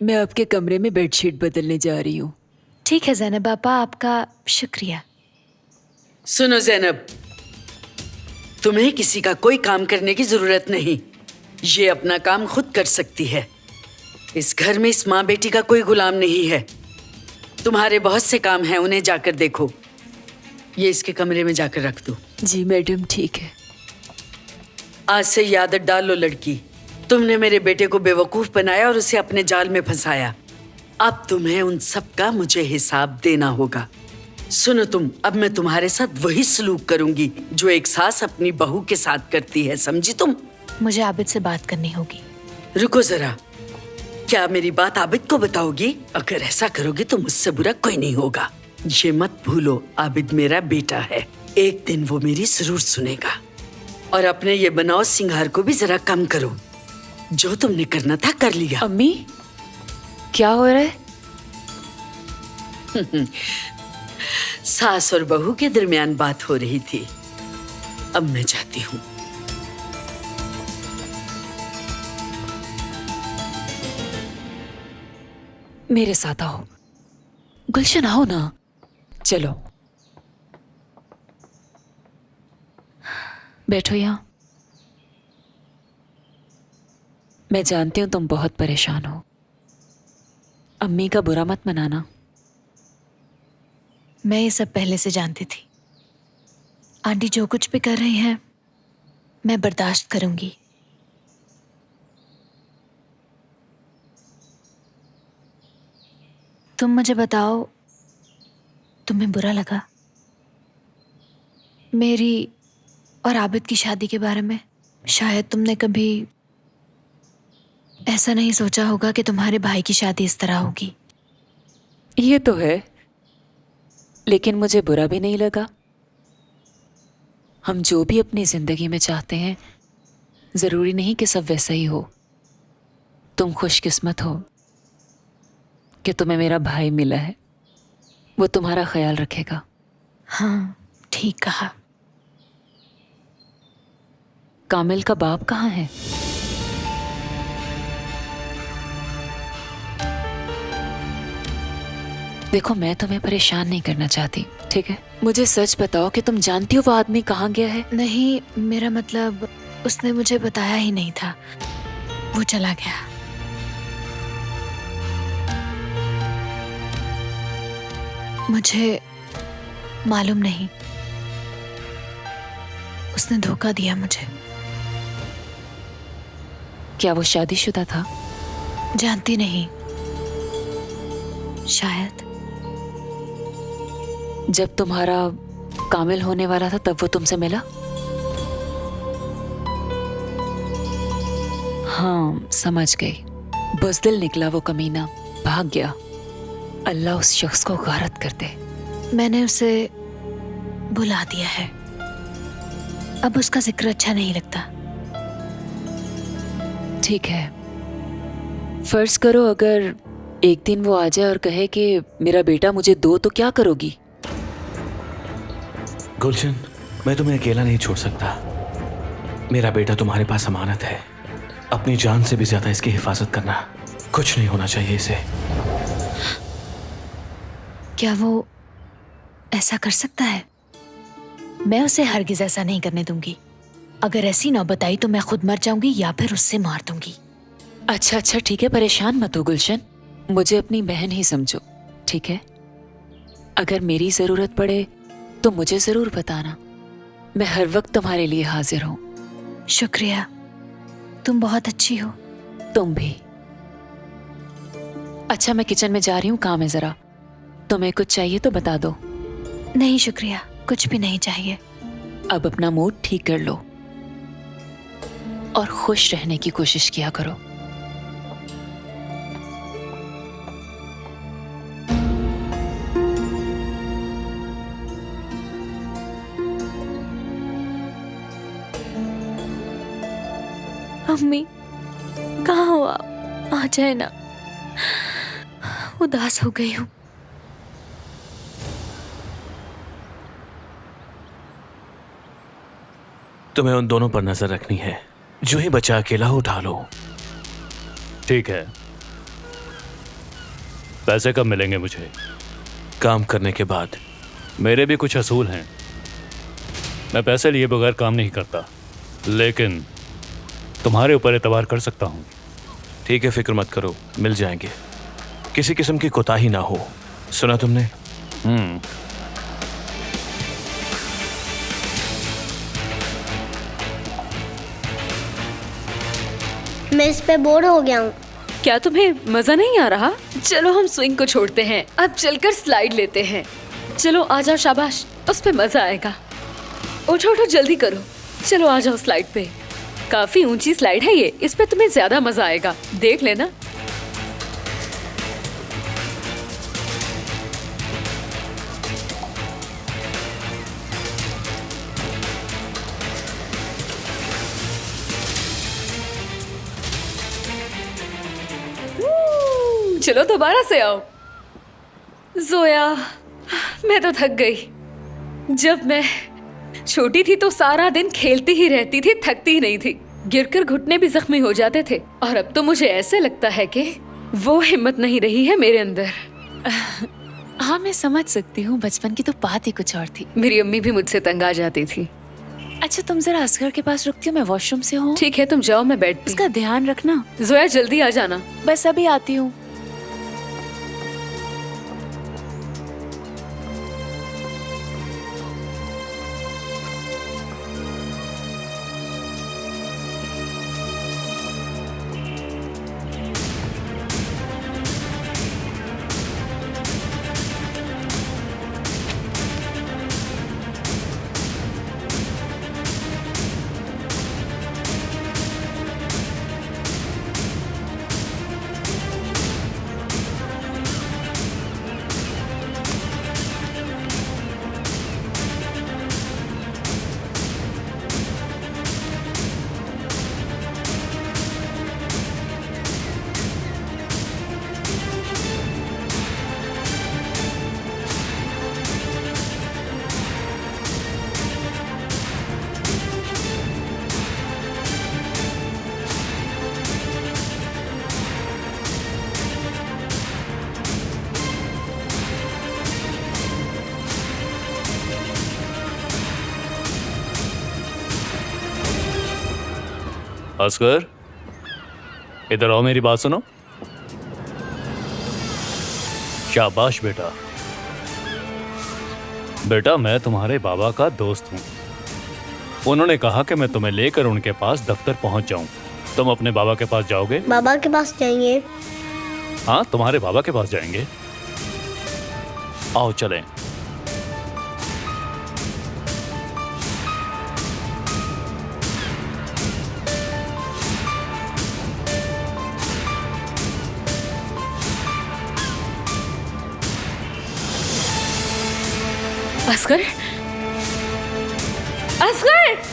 मैं आपके कमरे में बेडशीट बदलने जा रही हूँ। ठीक है ज़ैनब पापा, आपका शुक्रिया। सुनो ज़ैनब, तुम्हें किसी का कोई काम करने की जरूरत नहीं। ये अपना काम खुद कर सकती है। इस घर में इस माँ बेटी का कोई गुलाम नहीं है। तुम्हारे बहुत से काम हैं, उन्हें जाकर देखो। ये इसके कमरे में जाकर रख दो। जी मैडम, ठीक है। आज से ये आदत डाल लो लड़की। तुमने मेरे बेटे को बेवकूफ बनाया और उसे अपने जाल में फंसाया। अब तुम्हें उन सब का मुझे हिसाब देना होगा। सुनो तुम, अब मैं तुम्हारे साथ वही सलूक करूंगी जो एक सास अपनी बहू के साथ करती है, समझी तुम? मुझे आबिद से बात करनी होगी। रुको जरा, क्या मेरी बात आबिद को बताओगी? अगर ऐसा करोगी तो मुझसे बुरा कोई नहीं होगा। ये मत भूलो, आबिद मेरा बेटा है। एक दिन वो मेरी जरूर सुनेगा। और अपने ये बनाओ सिंगार को भी जरा कम करो। जो तुमने करना था कर लिया। अम्मी, क्या हो रहा है? सास और बहू के दरमियान बात हो रही थी। अब मैं जाती हूँ। मेरे साथ आओ। गुलशन आओ ना। चलो बैठो यहाँ। मैं जानती हूँ तुम बहुत परेशान हो। अम्मी का बुरा मत मनाना। मैं ये सब पहले से जानती थी। आंटी जो कुछ भी कर रही हैं मैं बर्दाश्त करूंगी। तुम मुझे बताओ, तुम्हें बुरा लगा मेरी और आबिद की शादी के बारे में? शायद तुमने कभी ऐसा नहीं सोचा होगा कि तुम्हारे भाई की शादी इस तरह होगी। ये तो है, लेकिन मुझे बुरा भी नहीं लगा। हम जो भी अपनी जिंदगी में चाहते हैं जरूरी नहीं कि सब वैसा ही हो। तुम खुशकिस्मत हो कि तुम्हें मेरा भाई मिला है। वो तुम्हारा ख्याल रखेगा। हाँ, ठीक कहा। कामिल का बाप कहाँ है? देखो, मैं तुम्हें परेशान नहीं करना चाहती, ठीक है? मुझे सच बताओ कि तुम जानती हो वो आदमी कहाँ गया है? नहीं, मेरा मतलब उसने मुझे बताया ही नहीं था। वो चला गया। मुझे मालूम नहीं, उसने धोखा दिया मुझे। क्या वो शादीशुदा था? जानती नहीं, शायद। जब तुम्हारा कामिल होने वाला था तब वो तुमसे मिला? हाँ, समझ गई। बुज़दिल निकला वो कमीना, भाग गया। अल्लाह उस शख्स को गारत कर दे। मैंने उसे बुला दिया है। अब उसका जिक्र अच्छा नहीं लगता। ठीक है, फर्ज करो अगर एक दिन वो आ जाए और कहे कि मेरा बेटा मुझे दो, तो क्या करोगी? गुलशन, मैं तुम्हें अकेला नहीं छोड़ सकता। मेरा बेटा तुम्हारे पास अमानत है। अपनी जान से भी ज्यादा इसकी हिफाजत करना। कुछ नहीं होना चाहिए इसे। क्या वो ऐसा कर सकता है? मैं उसे हरगिज ऐसा नहीं करने दूंगी। अगर ऐसी नौबत आई तो मैं खुद मर जाऊंगी या फिर उससे मार दूंगी। अच्छा ठीक है, परेशान मत हो गुलशन। मुझे अपनी बहन ही समझो, ठीक है? अगर मेरी जरूरत पड़े तो मुझे जरूर बताना। मैं हर वक्त तुम्हारे लिए हाजिर हूँ। शुक्रिया, तुम बहुत अच्छी हो। तुम भी। अच्छा, मैं किचन में जा रही हूँ, काम है जरा। तुम्हें कुछ चाहिए तो बता दो। नहीं शुक्रिया, कुछ भी नहीं चाहिए। अब अपना मूड ठीक कर लो और खुश रहने की कोशिश किया करो। अम्मी, कहाँ हो आप? आ जाए ना, उदास हो गई हूँ। तुम्हें उन दोनों पर नजर रखनी है। जो ही बच्चा अकेला हो उठा लो। ठीक है। पैसे कब मिलेंगे मुझे? काम करने के बाद। मेरे भी कुछ असूल हैं। मैं पैसे लिए बगैर काम नहीं करता, लेकिन तुम्हारे ऊपर एतबार कर सकता हूँ। ठीक है, फिक्र मत करो, मिल जाएंगे। किसी किस्म की कोताही ना हो। सुना तुमने? मैं इस पे बोर हो गया हूँ। क्या तुम्हें मजा नहीं आ रहा? चलो हम स्विंग को छोड़ते हैं, अब चलकर स्लाइड लेते हैं। चलो आ जाओ, शाबाश, उस पे मजा आएगा। उठो उठो, जल्दी करो। चलो आ जाओ स्लाइड पे। काफी ऊंची स्लाइड है ये, इस पे तुम्हें ज्यादा मजा आएगा, देख लेना। चलो दोबारा से आओ। जोया, मैं तो थक गई। जब मैं छोटी थी तो सारा दिन खेलती ही रहती थी, थकती ही नहीं थी। गिरकर घुटने भी जख्मी हो जाते थे, और अब तो मुझे ऐसे लगता है कि वो हिम्मत नहीं रही है मेरे अंदर। हाँ, मैं समझ सकती हूँ, बचपन की तो बात ही कुछ और थी। मेरी अम्मी भी मुझसे तंग आ जाती थी। अच्छा, तुम जरा असगर के पास रुकती हो, मैं वॉशरूम से हूँ। ठीक है, तुम जाओ, मैं बैठती इसका ध्यान रखना। हूँ। जोया, जल्दी आ जाना। बस अभी आती हूँ। असगर, इधर आओ, मेरी बात सुनो। शाबाश बेटा। बेटा, मैं तुम्हारे बाबा का दोस्त हूँ। उन्होंने कहा कि मैं तुम्हें लेकर उनके पास दफ्तर पहुंच जाऊं। तुम अपने बाबा के पास जाओगे? बाबा के पास जाएंगे। हाँ, तुम्हारे बाबा के पास जाएंगे। आओ चलें। असगर, असगर!